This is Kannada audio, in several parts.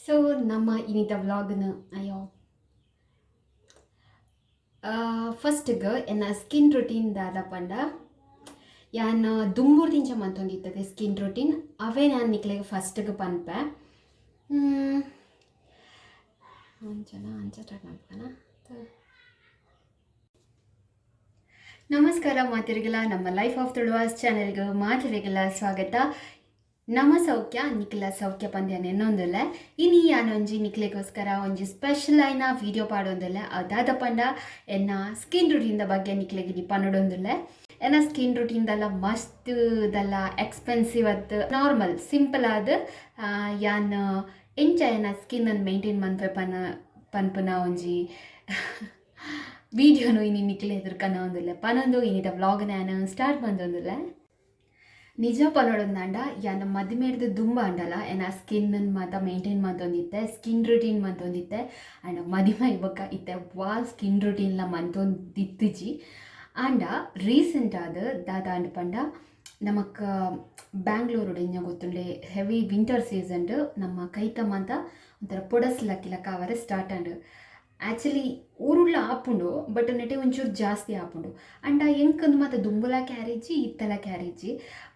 ಸೊ ನಮ್ಮ ಇನ್ನಿತ ವ್ಲಾಗ್ನ ಅಯ್ಯೋ ಫಸ್ಟ್ಗೆ ಎನ್ನ ಸ್ಕಿನ್ ರುಟೀನ್ ದಾದ ಪಂಡ ಯಾನ್ ದುಂಬೂರು ತಿಂಚ ಮಂತೊಂದಿತ್ತದೆ ಸ್ಕಿನ್ ರುಟೀನ್ ಅವೇ ನಾನು ನಿಕ್ಲೆಗೆ ಫಸ್ಟ್ಗೆ ಪನ್ಪೆ ಅಂಚನ ಅಂಚನ ನಮಸ್ಕಾರ ಮಾತಿರಿಗೆಲ್ಲ ನಮ್ಮ ಲೈಫ್ ಆಫ್ ತುಳುವಾಸ್ ಚಾನೆಲ್ಗೆ ಮಾತಿರಿಗೆಲ್ಲ ಸ್ವಾಗತ. ನಮ್ಮ ಸೌಖ್ಯ ನಿಖಿಲ ಸೌಖ್ಯ ಪಂದ್ಯ ನೆನ್ನೊಂದಿಲ್ಲ ಇನಿ ಯಾನೊಂಜಿ ನಿಖಿಲೆಗೋಸ್ಕರ ಒಂಜಿ ಸ್ಪೆಷಲ್ ಆಯ್ನ ವಿಡಿಯೋ ಪಾಡೊಂದಿಲ್ಲ ಅದಾದ ಪಂಡ ಎನ್ನ ಸ್ಕಿನ್ ರುಟೀನ್ ಬಗ್ಗೆ ನಿಖಿಲೆಗೆ ಪನ್ನೊಡೊಂದಿಲ್ಲ. ಎನ್ನ ಸ್ಕಿನ್ ರುಟೀನ್ ದಲ್ಲ ಮಸ್ತ್ ದಲ್ಲ ಎಕ್ಸ್ಪೆನ್ಸಿವ್ ಅದ್ ನಾರ್ಮಲ್ ಸಿಂಪಲ್ ಆದ ಯಾನ್ ಎಂಚ ಎನ್ನ ಸ್ಕಿನ್ ಅನ್ನು ಮೇಂಟೈನ್ ಮನ್ಪೆ ಪನ್ಪುನ ಒಂಜಿ ವಿಡಿಯೋನು ಇನಿ ನಿಖಿಲೆ ಎದುರ್ಕನ ಒಂದಿಲ್ಲ ಪನ್ನೊಂದು ಇನ್ನಿದ ವ್ಲಾಗ್ ನಾನು ಸ್ಟಾರ್ಟ್ ಮಂದೊಂದಿಲ್ಲ. ನಿಜ ಪನ್ನೊಡೊಂದಾಂಡ ಯಾನ ಮದಿಮೇಡ್ದು ದುಂಬ ಅಂಡಲ್ಲ ಎನ್ನ ಸ್ಕಿನ್ ಮಾತ ಮೇಂಟೈನ್ ಮಂತೊಂದಿತ್ತೆ ಸ್ಕಿನ್ ರುಟೀನ್ ಮಂತೊಂದಿತ್ತೆ ಆ್ಯಂಡ್ ಮದಿಮೆ ಇವಾಗ ಇತ್ತೆ ಸ್ಕಿನ್ ರುಟೀನ್ಲ ಮಂತೊಂದಿತ್ತಿಜಿ ಆಂಡ ರೀಸೆಂಟ್ ಆದ ದಾದ ಅಂಡ್ ಪಂಡ ನಮಕ್ ಬ್ಯಾಂಗ್ಳೂರು ಇಂಜ ಗೊತ್ತುಂಡೆ ಹೆವಿ ವಿಂಟರ್ ಸೀಸನ್ ನಮ್ಮ ಕೈತಮ್ಮಂತ ಒಂಥರ ಪೊಡಸ್ಲಕ್ಕಿಲಕ್ಕ ಅವರೇ ಸ್ಟಾರ್ಟ್ ಅಂಡ್ ಆ್ಯಕ್ಚುಲಿ ಊರುಳ್ಳ ಆಪುಂಡು ಬಟ್ ನೆಟ್ಟೆ ಒಂಚೂರು ಜಾಸ್ತಿ ಆಪುಂಡು ಅಂಡ ಎಂಕಂದು ಮತ್ತು ದುಂಬುಲ ಕ್ಯಾರೇಜಿ ಇತ್ತೆಲ ಕ್ಯಾರೇಜಿ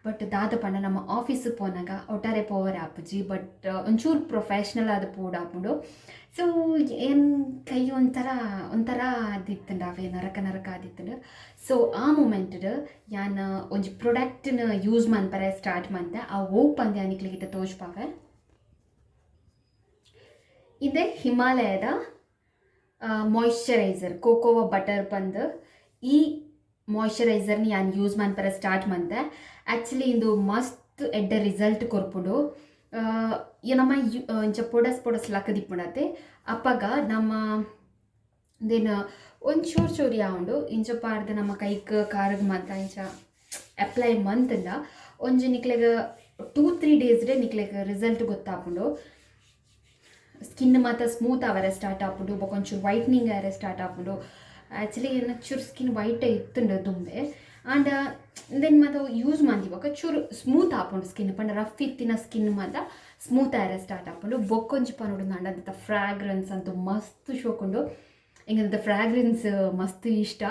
ಬಟ್ ದಾದ ಪಂಡ ನಮ್ಮ ಆಫೀಸಿಗೆ ಪೋನಾಗ ಒಟ್ಟಾರೆ ಪವರ್ ಆಪುಜಿ ಬಟ್ ಒಂಚೂರು ಪ್ರೊಫೆಷ್ನಲ್ ಆದ ಪೋಡ್ ಆಪುಂಡು. ಸೊ ಏನು ಕೈ ಒಂಥರ ಆದಿತ್ತಂಡು ಅವೇ ನರಕ ಆದಿತ್ತಂಡು. ಸೊ ಆ ಮೂಮೆಂಟ್ ಯಾನ್ ಒಂಜಿ ಪ್ರೊಡಕ್ಟ್ನ ಯೂಸ್ ಮನ್ಪರೆ ಸ್ಟಾರ್ಟ್ ಮಂತೆ ಆ ಪಂದ್ಯ ನಿಕ್ಲಿಗಿತ್ತ ತೋಜ್ಪಾವೆ. ಇದೇ ಹಿಮಾಲಯದ ಮಾಯ್ಶ್ಚರೈಸರ್ ಕೋಕೋವಾ ಬಟರ್ ಬಂದು ಈ ಮಾಯ್ಶ್ಚರೈಸರ್ನ ಯಾನ್ ಯೂಸ್ ಮನ್ಪರ ಸ್ಟಾರ್ಟ್ ಮಂತೆ ಆ್ಯಕ್ಚುಲಿ ಇಂದು ಮಸ್ತ್ ಎಡ್ಡೆ ರಿಸಲ್ಟ್ ಕೊರ್ಪುಡು. ನಮ್ಮ ಇಂಚ ಪೊಡಸ್ ಲಕ್ಕದಿಪ್ಪುಂಡತೆ ಅಪ್ಪಗ ನಮ್ಮ ದೇನು ಒಂಚೂರು ಯಾವುದು ಇಂಚ ಪಾಡ್ದು ನಮ್ಮ ಕೈಕ್ ಕಾರಿಗೆ ಮಂತ ಇಂಚ ಅಪ್ಲೈ ಮಂತಂದ ಒಂಜಿ ನಿಕ್ಲೆಗೆ 2-3 ಡೇಸ್ಡೆ ನಿಕ್ಲೆಗೆ ರಿಸಲ್ಟ್ ಗೊತ್ತಾಪುಂಡು. ಸ್ಕಿನ್ ಮಾತ್ರ ಸ್ಮೂತ್ ಅವರೇ ಸ್ಟಾರ್ಟ್ ಆಪುಂಡು ಒಂಚೂರು ವೈಟ್ನಿಂಗ್ ಅವರೇ ಸ್ಟಾರ್ಟ್ ಆಪುಂಡು. ಆ್ಯಕ್ಚುಲಿ ಏನು ಚೂರು ಸ್ಕಿನ್ ವೈಟೇ ಇತ್ತುಂಡು ದುಂಬೆ ಆಂಡ ದೆನ್ ಮಾತ್ರ ಯೂಸ್ ಮಂದಿವಾಗ ಚೂರು ಸ್ಮೂತ್ ಆಪುಂಡು ಸ್ಕಿನ್ ಪಂಡ ರಫ್ ಇತ್ತಿನ ಸ್ಕಿನ್ ಮಾತ್ರ ಸ್ಮೂತ್ ಅವರೇ ಸ್ಟಾರ್ಟ್ ಆಪುಂಡು. ಬೊಕ್ಕೊಂಜಿ ಪನ್ನೋಡು ಅಂಡ ಫ್ರಾಗ್ರೆನ್ಸ್ ಅಂತೂ ಮಸ್ತ್ ಶೋಕುಂಡು ಹಿಂಗಂತ ಫ್ರಾಗ್ರೆನ್ಸ್ ಮಸ್ತ್ ಇಷ್ಟ.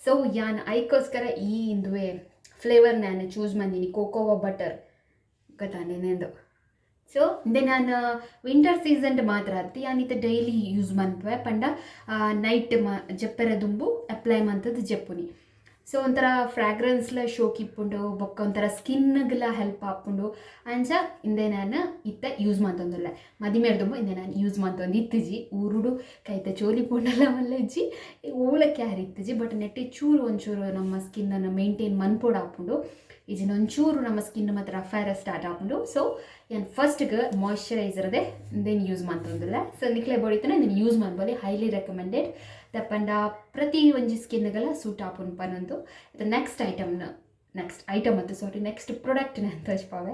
ಸೊ ಯಾನ್ ಐಕೋಸ್ಕರ ಈ ಇಂದುವೆ ಫ್ಲೇವರ್ ನಾನು ಚೂಸ್ ಮಂದಿನಿ ಕೋಕೋವಾ ಬಟರ್ ಗೊತ್ತಾಂಡೆನೆಂದು. ಸೊ ಇಂದೆ ನಾನು ವಿಂಟರ್ ಸೀಸನ್ ಮಾತ್ರ ಅತ್ತಿ ಯಾನಿತ್ತೆ ಡೈಲಿ ಯೂಸ್ ಮನ್ಪೆ ಪಂಡ ನೈಟ್ ಜಪ್ಪೆರ ದುಂಬು ಅಪ್ಲೈ ಮಂತದ್ದು ಜಪ್ಪುನಿ. ಸೊ ಒಂಥರ ಫ್ರಾಗ್ರೆನ್ಸ್ಲ ಶೋಕಿಪ್ಪುಂಡು ಬೊಕ್ಕ ಒಂಥರ ಸ್ಕಿನ್ಗೆಲ್ಲ ಹೆಲ್ಪ್ ಆಪುಂಡು ಅಂಚ ಇಂದೆ ನಾನು ಇತ್ತ ಯೂಸ್ ಮಂತೊಂದುಲ್ಲ ಮದಿಮೇರ್ ದುಂಬು ಇಂದೆ ನಾನು ಯೂಸ್ ಮಂತೊಂದು ಇತ್ತಿಜಿ ಊರುಡು ಕೈತ ಚೋಲಿ ಪುಂಡಲ್ಲ ಮಲ್ಲಜ್ಜಿ ಓಲ ಕ್ಯಾರಿ ಇತ್ತಿಜಿ ಬಟ್ ನೆಟ್ಟಿ ಒಂಚೂರು ನಮ್ಮ ಸ್ಕಿನ್ನನ್ನು ಮೇಂಟೈನ್ ಮನ್ಪೋಡು ಆಪುಂಡು ಈಜಿನ ಒಂಚೂರು ನಮ್ಮ ಸ್ಕಿನ್ ಮಾತ್ರ ರಫ್ ಸ್ಟಾರ್ಟ್ ಆಪುಂಡು. ಸೊ ಏನು ಫಸ್ಟ್ಗೆ ಮಾಯ್ಶ್ಚರೈಸರ್ದೇ ಇಂದೇನು ಯೂಸ್ ಮಂತೊಂದಿಲ್ಲ. ಸೊ ನಿಕ್ಲೆ ಬೋಡಿತನ ಇದನ್ನು ಯೂಸ್ ಮಾಡ್ಬೋದು ಹೈಲಿ ರೆಕಮೆಂಡೆಡ್ ದಪ್ಪಂಡ ಪ್ರತಿ ಒಂಜಿ ಸ್ಕಿನ್ಗೆಲ್ಲ ಸೂಟ್ ಆಪುಂಡು ಪನ್ನೊಂದು. ಇದು ನೆಕ್ಸ್ಟ್ ಐಟಮ್ ನೆಕ್ಸ್ಟ್ ಪ್ರಾಡಕ್ಟ್ನ ತೋಚ್ಪಾವೆ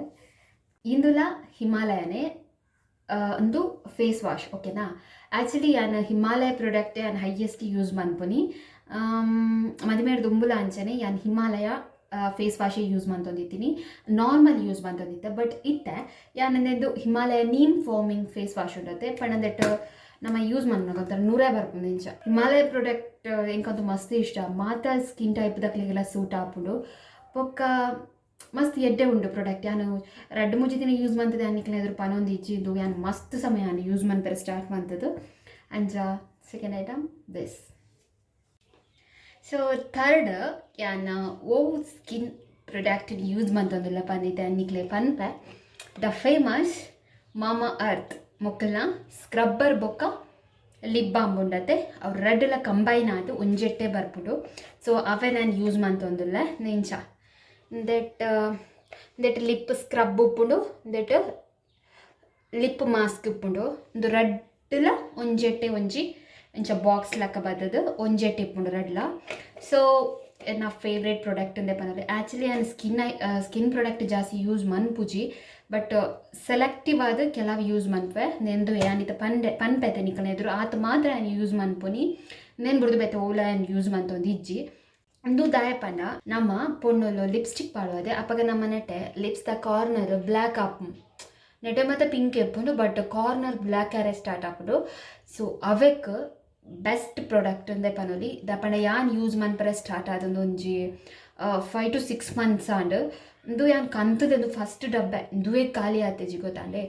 ಇಂದುಲ ಹಿಮಾಲಯನೇ ಒಂದು ಫೇಸ್ ವಾಶ್ ಓಕೆನಾ. ಆ್ಯಕ್ಚುಲಿ ಯಾನ್ ಹಿಮಾಲಯ ಪ್ರಾಡಕ್ಟ್ ಯಾನ್ ಹೈಯೆಸ್ಟ್ ಯೂಸ್ ಮನ್ಪುನಿ ಮದಿಮೇಡ್ ದುಂಬುಲ ಅಂಚನೆ ಯಾನ್ ಹಿಮಾಲಯ ಫೇಸ್ ವಾಶೇ ಯೂಸ್ ಮಂತೊಂದಿತ್ತೀನಿ ನಾರ್ಮಲ್ ಯೂಸ್ ಮಂತೊಂದಿತ್ತೆ ಬಟ್ ಇತ್ತೆ ಯಾನಂದು Himalaya Neem foaming face wash ಉಂಡತ್ತೆ ಪಣ್ಣದೆಟ್ಟು ನಮ್ಮ ಯೂಸ್ ಮನ್ಪುನ ನೂರೇ ಬರ್ಪುಂಡು ಇಂಚ ಹಿಮಾಲಯ ಪ್ರಾಡಕ್ಟ್ ಎಂಕಂತೂ ಮಸ್ತ್ ಇಷ್ಟ ಮಾತ ಸ್ಕಿನ್ ಟೈಪ್ ದಕ್ಲಿಗೆಲ್ಲ ಸೂಟ್ ಆಪುಂಡು ಬೊಕ್ಕ ಮಸ್ತ್ ಎಡ್ಡೆ ಉಂಡು ಪ್ರಾಡಕ್ಟ್ ಯಾನು 2-3 ದಿನ ಯೂಸ್ ಮಂತದೆ ಅನ್ನಿಕ್ಲೆ ಎದುರು ಪನೊಂದು ಇಚ್ಚಿದ್ದು ಯಾನ್ ಮಸ್ತ್ ಸಮಯ ಯೂಸ್ ಮನ್ಪರೆ ಸ್ಟಾರ್ಟ್ ಮಂತದ್ದು ಅಂಚ second item this. So third ಯಾನ್ ಸ್ಕಿನ್ ಪ್ರಾಡಕ್ಟ್ ಯೂಸ್ ಮಂತೊಂದುಲ್ಲ ಪಂದಿದ್ದೆ ಅನ್ನಿಕ್ಲೆ ಪನ್ಪೆ ದ ಫೇಮಸ್ ಮಾಮಾ ಅರ್ತ್ ಮೊಕ್ಕಲ್ನ ಸ್ಕ್ರಬ್ಬರ್ ಬೊಕ್ಕ ಲಿಪ್ ಬಾಮ್ ಉಂಡತ್ತೆ ಅವ್ರು ರೆಡ್ಲ ಕಂಬೈನ್ ಆದು ಒಂಜೆಟ್ಟೆ ಬರ್ಪುಡು. ಸೊ ಅವೇ ನಾನು ಯೂಸ್ ಮಂತೊಂದುಲ್ಲ ನೆಂಚ ದೆಟ್ ಲಿಪ್ ಸ್ಕ್ರಬ್ ಉಪ್ಪುಂಡು ದೆಟ್ ಲಿಪ್ ಮಾಸ್ಕ್ ಉಪ್ಪುಂಡು ಒಂದು ರೆಡ್ಲ ಒಂಜೆಟ್ಟೆ ಒಂಜಿ ಇಂಚ ಬಾಕ್ಸ್ ಲೆಕ್ಕ ಬರ್ತದೆ ಒಂಜೆಟ್ಟೆ ಇಪ್ಪುಂಡು ರೆಡ್ಲ. ಸೊ ನನ್ನ ಫೇವ್ರೇಟ್ ಪ್ರಾಡಕ್ಟ್ ಅಂದೆ ಪನ್ನೋದು ಆ್ಯಕ್ಚುಲಿ ನಾನು ಸ್ಕಿನ್ ಪ್ರಾಡಕ್ಟ್ ಜಾಸ್ತಿ ಯೂಸ್ ಮನ್ಪುಜಿ ಬಟ್ ಸೆಲೆಕ್ಟಿವ್ ಆದ ಕೆಲವು ಯೂಸ್ ಮನ್ಪೆ ನೆಂದು ಯಾನಿತ ಪನ್ಪೆತೆ ನಿಕಲ್ನ ಎದುರು ಆತ ಮಾತ್ರ ನಾನು ಯೂಸ್ ಮನ್ಪುನಿ ನೆನ್ ಬುಡ್ದು ಬೆತ್ತೆ ಓಲ ನಾನು ಯೂಸ್ ಮಂತೊಂದು ಇಜ್ಜಿ ಒಂದು ದಾಯಪಂಡ ನಮ್ಮ ಪೊಣ್ಣಲು ಲಿಪ್ಸ್ಟಿಕ್ ಪಾಡುವದೆ ಅಪ್ಪಗ ನಮ್ಮ ನೆಟ್ಟೆ ಲಿಪ್ಸ್ದ ಕಾರ್ನರ್ ಬ್ಲ್ಯಾಕ್ ಆಪು ನೆಟೆ ಮತ್ತು ಪಿಂಕ್ ಎಪ್ಪುಂಡು ಬಟ್ ಕಾರ್ನರ್ ಬ್ಲ್ಯಾಕ್ ಆರೆ ಸ್ಟಾರ್ಟ್ ಆಪುಂಡು. ಸೊ ಅವೆಕ್ ಬೆಸ್ಟ್ ಪ್ರಾಡಕ್ಟ್ ಅಂದೆ ಪನೊಲಿ ದಾಪಂಡ ಯಾನ್ ಯೂಸ್ ಮನ್ಪರೆ ಸ್ಟಾರ್ಟ್ ಆದೊಂದು ಒಂಜಿ 5 to 6 months ಆಂಡ್ ಇಂದು ಯಾನ್ ಕಂತದೊಂದು ಫಸ್ಟ್ ಡಬ್ಬೆ ಇಂದುವೆ ಖಾಲಿ ಆತೆಜಿ ಗೊತ್ತಾಂಡೆ.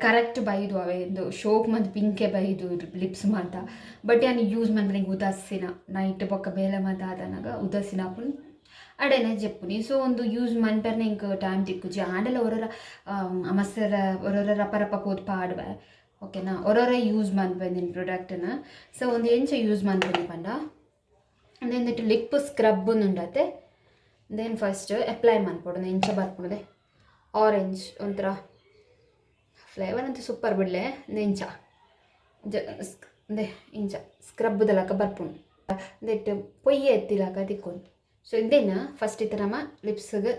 ಕರೆಕ್ಟ್ ಬೈದು ಅವೇ ಒಂದು ಶೋಕ್ ಮತ್ತು ಪಿಂಕೆ ಬೈದು ಲಿಪ್ಸ್ ಮಾತ ಬಟ್ ಯಾನ್ ಯೂಸ್ ಮನ್ಪನಿಗೆ ಉದಾಸಿನ ನೈಟ್ ಬೊಕ್ಕ ಬೇಲೆ ಮಾತ ಆದನಾಗ ಉದಾಸಿನ ಆಪುಂಡು ಅಡೆನೆ ಜೆಪ್ಪುನಿ. ಸೊ ಒಂದು ಯೂಸ್ ಮನ್ಪರ್ನೆ ಇಂಕ್ ಟೈಮ್ ತಿಕ್ಕುಜಿ ಆಂಡಲ ಒರರ ಅಮಸರ ಒರರ ರಪ ರಪ ಪೋದು ಪಾಡುವೆ ಓಕೆನಾ ಒರೊರ ಯೂಸ್ ಮನ್ಪಂದಿನ ಪ್ರಾಡಕ್ಟ್ನ. ಸೊ ಒಂದು ಎಂಚ ಯೂಸ್ ಮನ್ಪನಿ ಪಂಡ ಅಂದೆಂದಿಟ್ಟು ಲಿಪ್ ಸ್ಕ್ರಬ್ ಉಂಡತೆ ದೆನ್ ಫಸ್ಟ್ ಅಪ್ಲೈ ಮನ್ಪೊಡು ಎಂಚ ಬರ್ಪುಣದೆ ಆರೆಂಜ್ ಒಂಥರ ಫ್ಲೇವರ್ ಅಂತ ಸೂಪರ್ ಬಿಡಲೆ ಎಂಚ ಇಂಚ ಸ್ಕ್ರಬ್ದಲಕ ಬರ್ಪುಂಡು ಅಂದಿಟ್ಟು ಪೊಯ್ಯೆ ಎತ್ತಿಲಾಕ ತಿಕ್ಕೊಂಡು. ಸೊ ಇದೇನ ಫಸ್ಟ್ ಇತ್ತು ನಮ್ಮ ಲಿಪ್ಸ್ಗೆ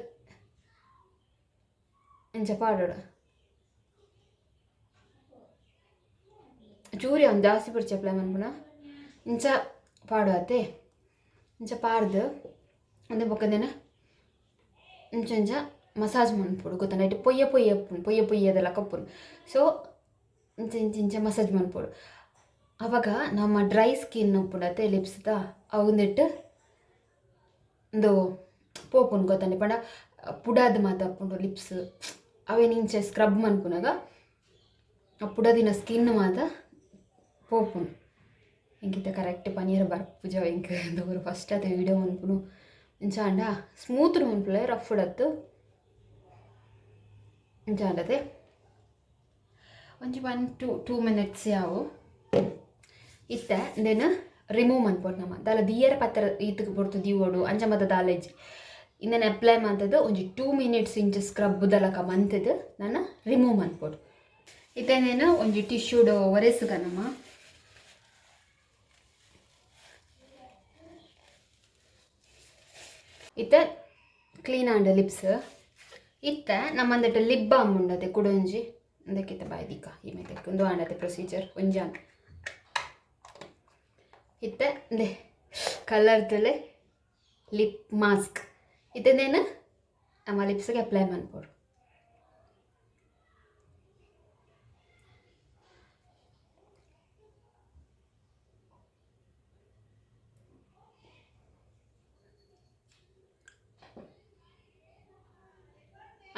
ಎಂಚ ಪಾಡೋಡು ಚೂರಿ ಒಂದು ಜಾಸ್ತಿ ಬಿಡ್ಚಿ ಅಪ್ಲೈ ಮನ್ಪುಣ ಇಂಚ ಪಾಡುವತ್ತೆ ಇಂಚ ಪಾಡ್ದು ಒಂದೇ ಬೊಕ್ಕದೇನ ಇಂಚ ಇಂಚ ಮಸಾಜ್ ಮನ್ಪುಡು ಗೊತ್ತಾನ ಇಟ್ಟು ಪೊಯ್ಯ ಪೊಯ್ಯದೆಲ್ಲ ಕಪ್ಪುಡು. ಸೊ ಇಂಚ ಇಂಚ ಇಂಚ ಮಸಾಜ್ ಮನ್ಪುಡು ಅವಾಗ ನಮ್ಮ ಡ್ರೈ ಸ್ಕಿನ್ ಉಪ್ಪುಡತ್ತೆ ಲಿಪ್ಸ್ದ ಅವಂದಿಟ್ಟು ಒಂದು ಪೋಪುಂಡು ಗೊತ್ತಾನೆ ಪಂಡ ಪುಡಾದ ಮಾತ ಅಪ್ಪುಂಡು ಲಿಪ್ಸ್ ಅವೇನು ಇಂಚ ಸ್ಕ್ರಬ್ ಮನ್ಪುನಾಗ ಆ ಪುಡದಿನ ಸ್ಕಿನ್ ಮಾತ ಪೋಪುಂಡು ಇಂಕಿತ ಕರೆಕ್ಟ್ ಪನೀರ್ ಬರ್ಪುಜ ಇಂಕ ದೂರ ಫಸ್ಟ್ ಅದು ವೀಡಿಯೋ ಮನ್ಪುನು ಇಂಚ ಅಂಡ ಸ್ಮೂತ್ ಮನ್ಪುಲೆ ರಫ್ ಉಡತ್ತು ಇಂಚ ಅಂಡದೆ ಒಂಜಿ 1 to 2 minutes ಯಾವು ಇತ್ತೆ ದೆನ್ ರಿಮೂವ್ ಮನ್ಪೊಡು ನಮ್ಮ ದಾಲ ದಿಯರ ಪತ್ರ ಈತಕ್ಕೆ ಪೊರ್ತು ದಿವೋಡು ಅಂಚ ಮತ ದಾಲೆಜಿ ಇಂದೆನ್ ಅಪ್ಲೈ ಮಂತದ್ದು ಒಂಜಿ 2 minutes ಇಂಚ ಸ್ಕ್ರಬ್ ದಲಕ ಮಂತದ್ದು ನಾನು ರಿಮೂವ್ ಮನ್ಪೊಡು. ಇತ್ತೇನೇನು ಒಂಜಿ ಟಿಶ್ಯೂಡು ಒರೆಸುಗ ನಮ್ಮ ಇತ್ತ ಕ್ಲೀನ್ ಆಂಡ ಲಿಪ್ಸ್ ಇತ್ತ ನಮ್ಮಂದಟ್ಟು ಲಿಪ್ ಬಾಮ್ ಉಂಡತೆ ಕುಡೊಂಜಿ ಅದಕ್ಕಿತ್ತ ಬಾಯ್ದಿಕ್ಕ ಈ ಮೇತಕ್ಕೆ ಒಂದು ಆಂಡತೆ ಪ್ರೊಸೀಜರ್ ಒಂಜಾನ್ ಇತ್ತ ಅಂದೆ ಕಲರ್ದಲೆ ಲಿಪ್ ಮಾಸ್ಕ್ ಇತ್ತೇನು ನಮ್ಮ ಲಿಪ್ಸ್ಗೆ ಅಪ್ಲೈ ಮನ್ಪೊಡು.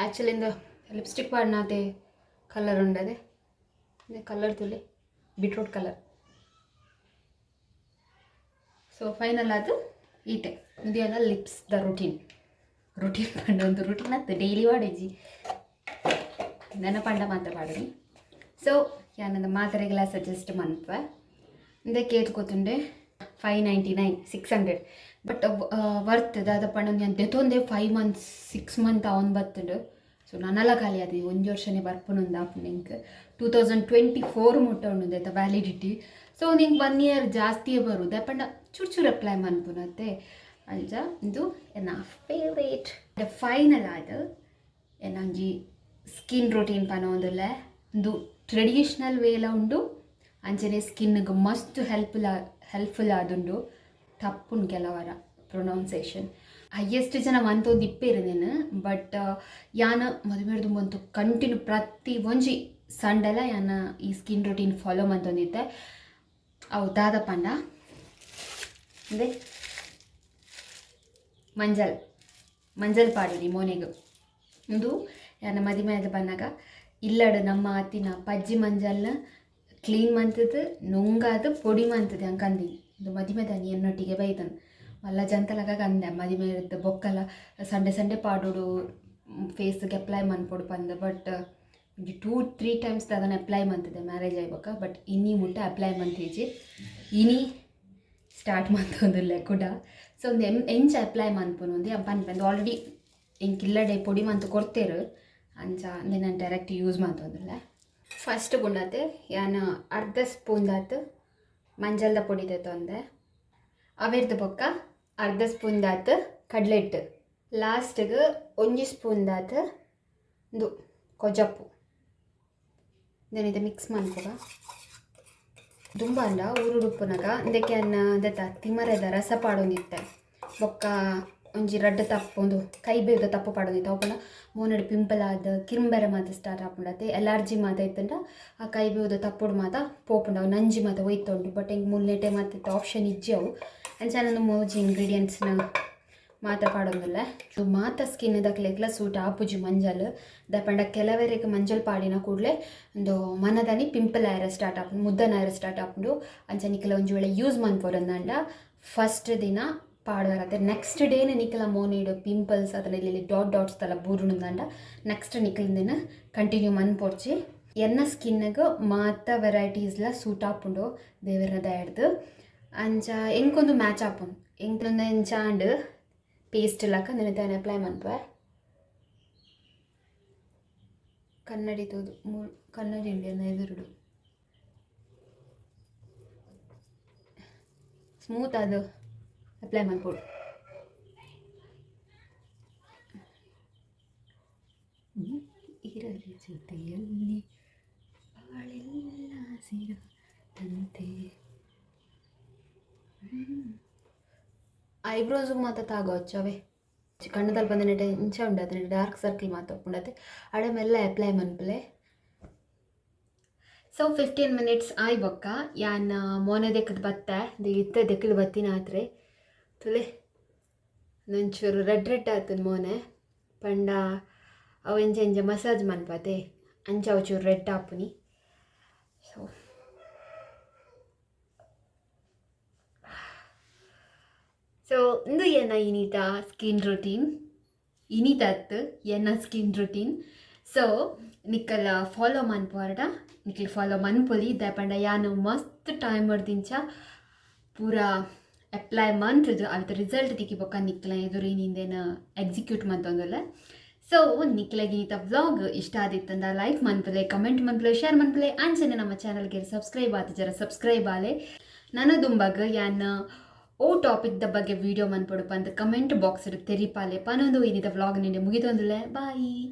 ಆ್ಯಕ್ಚುಲಿ ಇಂದ ಲಿಪ್ಸ್ಟಿಕ್ ಪಾಡ್ನಾತೆ ಕಲರ್ ಉಂಡದೆ ಕಲರ್ ತುಲಿ ಬೀಟ್ರೂಟ್ ಕಲರ್. ಸೊ ಫೈನಲ್ ಅದು ಈಟೆ ಮುದಿಯಲ್ಲ ಲಿಪ್ಸ್ ದ ರುಟೀನ್ ಪಂಡ ಒಂದು ರುಟೀನ್ ಆಯ್ತು ಡೈಲಿ ವಾಡೇಜಿ ನನ್ನ ಪಂಡ ಮಾತ್ರ ಪಾಡಿ. ಸೊ ಯಾನಂದ ಮಾತ್ರೆಗೆಲ್ಲ ಸಜೆಸ್ಟ್ ಮನ್ಪ ಇಂದಕ್ಕೆ ಏತ್ಕೋತುಂಡೆ 599 600 ಬಟ್ ವರ್ತ್ ದಾದ ಪಂಡ ನಾನು ದೆತೊಂದೆ 5 months 6 months ಅವನ್ ಬರ್ತುಂಡು. ಸೊ ನನ್ನಲ್ಲ ಖಾಲಿ ಅದು ಒಂದು ವರ್ಷನೇ ಬರ್ಪುನೊಂದು ಆಪುಂಡು ಇಂಕ್ 2024 ಮುಟ್ಟ ಉಂಡು ವ್ಯಾಲಿಡಿಟಿ. ಸೊ ನಿಂಗೆ 1 year ಜಾಸ್ತಿಯೇ ಬರುದು ಪಂಡ ಚೂರು ಅಪ್ಲೈ ಮನ್ಪುನತ್ತೆ ಅಂಚ ಇದು ಎನ್ನ ಫೇವ್ರೇಟ್. ಫೈನಲ್ ಆದ ಎನ್ನಂಜಿ ಸ್ಕಿನ್ ರೊಟೀನ್ ಪನೊಂದುಲ್ಲ ಒಂದು ಟ್ರೆಡಿಷ್ನಲ್ ವೇಲ ಉಂಡು ಅಂಚನೆ ಸ್ಕಿನ್ಗೆ ಮಸ್ತ್ ಹೆಲ್ಪ್ಫುಲ್ ಆದುಂಡು. ತಪ್ಪುಂಡು ಕೆಲವರ ಪ್ರೊನೌನ್ಸೇಷನ್ ಹೈಯೆಸ್ಟ್ ಜನ ಮಂತೊಂದು ಇಪ್ಪೇರಿದೇನು ಬಟ್ ಯಾನ ಮದುವೆರ್ದು ಬಂತು ಕಂಟಿನ್ಯೂ ಪ್ರತಿ ಒಂಜಿ ಸಂಡೆಲ್ಲ ಯಾನ ಈ ಸ್ಕಿನ್ ರೊಟೀನ್ ಫಾಲೋ ಮಂತೊಂದಿತ್ತೆ ಅವು ದಾದ ಪಂಡ ಅಂದರೆ ಮಂಜಲ್ ಪಾಡಿನಿ ಮೋನೆಗು ಇದು ಯಾನ ಮದುವೆ ಆದ ಬನ್ನಾಗ ಇಲ್ಲಡು ನಮ್ಮ ಆತಿನ ಪಜ್ಜಿ ಮಂಜಲ್ನ ಕ್ಲೀನ್ ಮಂತದ್ದು ನುಂಗಾದು ಪೊಡಿ ಮಂತದ್ದು ಹಂಗೆ ಇದು ಮದುವೆ ತಾನಿ ಎನ್ನೊಟ್ಟಿಗೆ ಬೈತನು ಮಲ್ಲ ಜಂತಲಗ ಕಂದೆ ಮದುವೆ ಇರುತ್ತೆ ಬೊಕ್ಕಲ ಸಂಡೆ ಪಾಡೋಡು ಫೇಸ್ಗೆ ಅಪ್ಲೈ ಮನ್ಪೊಡು ಪಂದ ಬಟ್ 2-3 times ಅದನ್ನು ಅಪ್ಲೈ ಮಂತಿದೆ ಮ್ಯಾರೇಜ್ ಆಯ್ಬೇಕ ಬಟ್ ಇನ್ನಿ ಮುಟ್ಟ ಅಪ್ಲೈ ಮಂತೀಜಿ ಇನಿ ಸ್ಟಾರ್ಟ್ ಮಂತೊಂದುಲ್ಲೆ ಕೂಡ. ಸೊ ಒಂದು ಎಂಚ ಅಪ್ಲೈ ಮನ್ಪುನು ಒಂದು ಪನ್ಪಂದು ಆಲ್ರೆಡಿ ಇಂಕಿಲ್ಲಡೆ ಪೊಡಿ ಮಂತು ಕೊಡ್ತೇರು ಅಂಚ ನಾನು ಡೈರೆಕ್ಟ್ ಯೂಸ್ ಮಂತೊಂದುಲ್ಲ. ಫಸ್ಟ್ ಗುಂಡತ್ತೆ ಯಾನು ಅರ್ಧ ಸ್ಪೂನ್ದಾತು ಮಂಜಲ್ದ ಪೊಡಿ ತೊಂದೆ ಅವೆರ್ದು ಬೊಕ್ಕ ಅರ್ಧ ಸ್ಪೂನ್ದಾತು ಕಡಲೆ ಹಿಟ್ಟು ಲಾಸ್ಟಿಗೆ 1 ಸ್ಪೂನ್ದಾತು ಇದು ಕೊಜ್ಜಪ್ಪು ಇದನ್ನಿದೆ ಮಿಕ್ಸ್ ಮಾಡ್ಕೊಗ ತುಂಬ ಅಂಡ ಊರುಡುಪ್ಪುನಾಗ ಇದಕ್ಕೆ ಅನ್ನ ದತ್ತ ತಿಮರದ ರಸ ಪಾಡೊಂದಿತ್ತೆ ಬೊಕ್ಕ ಒಂಜಿ ರಡ್ಡ್ ತಪ್ಪೊಂದು ಕೈ ಬೇದ ತಪ್ಪು ಪಡೋದಿತ್ತು ಅವಪಂಡ ಮೋನಡು ಪಿಂಪಲ್ ಆದ ಕಿರುಂಬೆರೆ ಮಾತ ಸ್ಟಾರ್ಟ್ ಆಪುಂಡತೆ ಎಲರ್ಜಿ ಮಾತ ಇತ್ತಂಡ ಆ ಕೈ ಬೇದ ತಪ್ಪುಡು ಮಾತ ಪೋಪುಂಡ ಅವು ನಂಜಿ ಮಾತ ಒಯ್ತುಂಡು ಬಟ್ ಹಿಂಗೆ ಮುಲ್ಲೆಟೆ ಮಾತ ಆಪ್ಷನ್ ಇಜ್ಜವು ಅಂಚಾನೊಂದು ಮೂಜಿ ಇಂಗ್ರೀಡಿಯೆಂಟ್ಸ್ನ ಮಾತ ಪಾಡೋದಿಲ್ಲ ಮಾತ ಸ್ಕಿನ್ ದಕ್ಲೆಗ್ಲ ಸೂಟ್ ಆಪುಜಿ ಮಂಜಲ್ ದಪಂಡ ಕೆಲವರಿಗೆ ಮಂಜಲ್ ಪಾಡಿನ ಕೂಡಲೇ ಒಂದು ಮನದಲ್ಲಿ ಪಿಂಪಲ್ ಆಯ್ರ ಸ್ಟಾರ್ಟ್ ಆಪುಂಡು ಮುದ್ದನ ಆಯ್ರ ಸ್ಟಾರ್ಟ್ ಆಪುಂಡು ಅಂಚನಿಕ್ಕೆಲ್ಲ ಒಂಜಿ ವೇಳೆ ಯೂಸ್ ಮನ್ಪೋರಂದಂಡ ಫಸ್ಟ್ ದಿನ ಪಾಡ್ವಾರತ್ತೆ ನೆಕ್ಸ್ಟ್ ಡೇನೇ ನಿಕ್ಕಲ ಮೋನಿಡು ಪಿಂಪಲ್ಸ್ ಅದನ್ನ ಇಲ್ಲಿ ಡಾಟ್ಸ್ ತಲ ಬೂರುಣಂದಂಡ ನೆಕ್ಸ್ಟ್ ನಿಕ್ಕಲಿಂದಿನ ಕಂಟಿನ್ಯೂ ಮನ್ಪೊಡ್ಚಿ ಎನ್ನ ಸ್ಕಿನ್ಗೆ ಮಾತ ವೆರೈಟೀಸ್ಲ ಸೂಟ್ ಆಪುಂಡು ದೇವರದ ಹಿಡ್ದು ಅಂಚ ಎಂಕೊಂದು ಮ್ಯಾಚ್ ಆಪುಂಡು ಎಂಕ್ಲೊಂದು ಎಂಚಾಂಡ್ ಪೇಸ್ಟ್ ಲಾಕ ನೆನತಾನೆ ಅಪ್ಲೈ ಮನ್ಪೆ ಕನ್ನಡಿ ತೋದು ಕನ್ನಡಿ ಇಂಡಿಯನ್ ಎದುರುಡು ಸ್ಮೂತ್ ಅದು ಅಪ್ಲೈ ಮಾಡ್ಬೋದು ಇರಲಿ ಜೊತೆಯಲ್ಲಿ ಬಾಳೆಲ್ಲ ಸಿರಂತೆ ಐಬ್ರೋಸು ಮಾತ ತಾಗೋಚ್ಚವೆ ಕಣ್ಣದಲ್ಲಿ ಬಂದ ನೆಟ್ಟೆ ಇಂಚ ಉಂಡತ್ತೆ ನೆಟ್ಟೆ ಡಾರ್ಕ್ ಸರ್ಕಲ್ ಮಾತ ಉಂಡತ್ತೆ ಅಡೆ ಮೆಲ್ಲ ಅಪ್ಲೈ ಮನ್ಪಲೆ ಸೊ 15 minutes ಆಯ್ ಬೊಕ್ಕ ಯಾನ್ ಮೋನೆ ದೆಕ್ಕದ ಬತ್ತೆ ಇತ್ತ ದೆಕ್ಕದ ಬತ್ತಿನ ಆತ್ರೆ ತುಲೆ ನಂಚೂರು ರೆಡ್ ಆತದ ಮೋನೆ ಪಂಡ ಅವು ಎಂಜ ಮಸಾಜ್ ಮನ್ಪತೆ ಅಂಚ ಅವು ಚೂರು ರೆಡ್ ಆಪುನಿ ಸೊ ಇಂದು ಏನ ಇನೀತ ಸ್ಕಿನ್ ರೂಟೀನ್ ಇನೀತತ್ತು ಏನ ಸ್ಕಿನ್ ರೂಟೀನ್ ಸೊ ನಿಕ್ಕಲ ಫಾಲೋ ಮನ್ಪುವಾರಡ ನಿಕ್ಕಲ್ ಫಾಲೋ ಮನ್ಪೊಲಿ ದಯಪಂಡ ಯಾನು ಮಸ್ತ್ ಟೈಮ್ ಹೊಡ್ದಿಂಚ ಪೂರಾ ಅಪ್ಲೈ ಮಂತದ್ದು ಅವತ್ತು ರಿಸಲ್ಟ್ ತಿಕ್ಕಿಬೊಕ್ಕ ನಿಕ್ಕಲ ಎದುರು ನಿಂದೇನು ಎಕ್ಸಿಕ್ಯೂಟ್ ಮಂತೊಂದುಲ್ಲ ಸೊ ನಿಕ್ಲೆಗೆ ಈತ ವ್ಲಾಗ್ ಇಷ್ಟ ಆದಿತ್ತಂದ ಲೈಕ್ ಮನ್ಪಲೆ ಕಮೆಂಟ್ ಮನ್ಪಲೆ ಶೇರ್ ಮನ್ಪಲೆ ಅಂಚನೆ ನಮ್ಮ ಚಾನಲ್ಗೆ ಸಬ್ಸ್ಕ್ರೈಬ್ ಆತ ಜರ ಸಬ್ಸ್ಕ್ರೈಬ್ ಆಲೆ ನಾನು ದುಂಬಾಗ ಯಾನ್ ಓ ಟಾಪಿಕ್ ದ ಬಗ್ಗೆ ವಿಡಿಯೋ ಮನ್ಪೊಡು ಪಂದ್ ಕಮೆಂಟ್ ಬಾಕ್ಸ್ ತೆರಿಪಾಲೆ ಪನೊಂದು ಇನಿದ ವ್ಲಾಗ್ ನಿಂಡೆ ಮುಗಿದೊಂದುಲೆ ಬಾಯಿ.